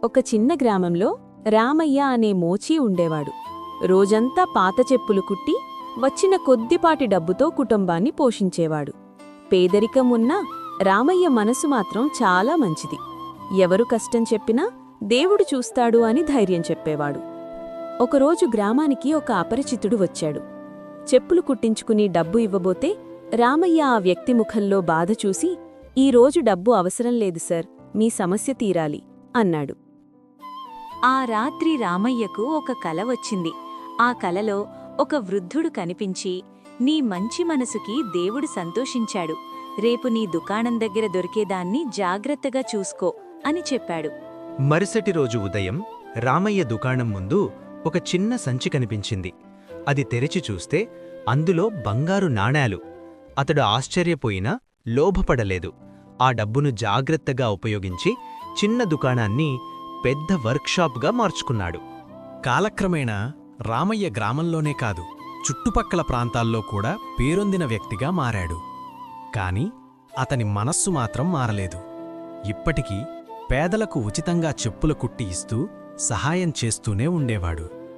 ఒక చిన్న గ్రామంలో రామయ్య అనే మోచీ ఉండేవాడు. రోజంతా పాత చెప్పులు కుట్టి వచ్చిన కొద్దిపాటి డబ్బుతో కుటుంబాన్ని పోషించేవాడు. పేదరికం ఉన్నా రామయ్య మనసు మాత్రం చాలా మంచిది. ఎవరు కష్టం చెప్పినా దేవుడు చూస్తాడు అని ధైర్యం చెప్పేవాడు. ఒకరోజు గ్రామానికి ఒక అపరిచితుడు వచ్చాడు. చెప్పులు కుట్టించుకుని డబ్బు ఇవ్వబోతే రామయ్య ఆ వ్యక్తి ముఖంలో బాధ చూసి, "ఈరోజు డబ్బు అవసరం లేదు సార్, మీ సమస్య తీరాలి" అన్నాడు. ఆ రాత్రి రామయ్యకు ఒక కల వచ్చింది. ఆ కలలో ఒక వృద్ధుడు కనిపించి, "నీ మంచి మనసుకి దేవుడు సంతోషించాడు. రేపు నీ దుకాణం దగ్గర దొరికేదాన్ని జాగ్రత్తగా చూసుకో" అని చెప్పాడు. మరుసటి రోజు ఉదయం రామయ్య దుకాణం ముందు ఒక చిన్న సంచి కనిపించింది. అది తెరిచి చూస్తే అందులో బంగారు నాణేలు. అతడు ఆశ్చర్యపోయినా లోభపడలేదు. ఆ డబ్బును జాగ్రత్తగా ఉపయోగించి చిన్న దుకాణాన్ని పెద్ద వర్క్షాప్గా మార్చుకున్నాడు. కాలక్రమేణా రామయ్య గ్రామంలోనే కాదు, చుట్టుపక్కల ప్రాంతాల్లో కూడా పేరొందిన వ్యక్తిగా మారాడు. కాని అతని మనస్సు మాత్రం మారలేదు. ఇప్పటికీ పేదలకు ఉచితంగా చెప్పుల కుట్టి ఇస్తూ సహాయం చేస్తూనే ఉండేవాడు.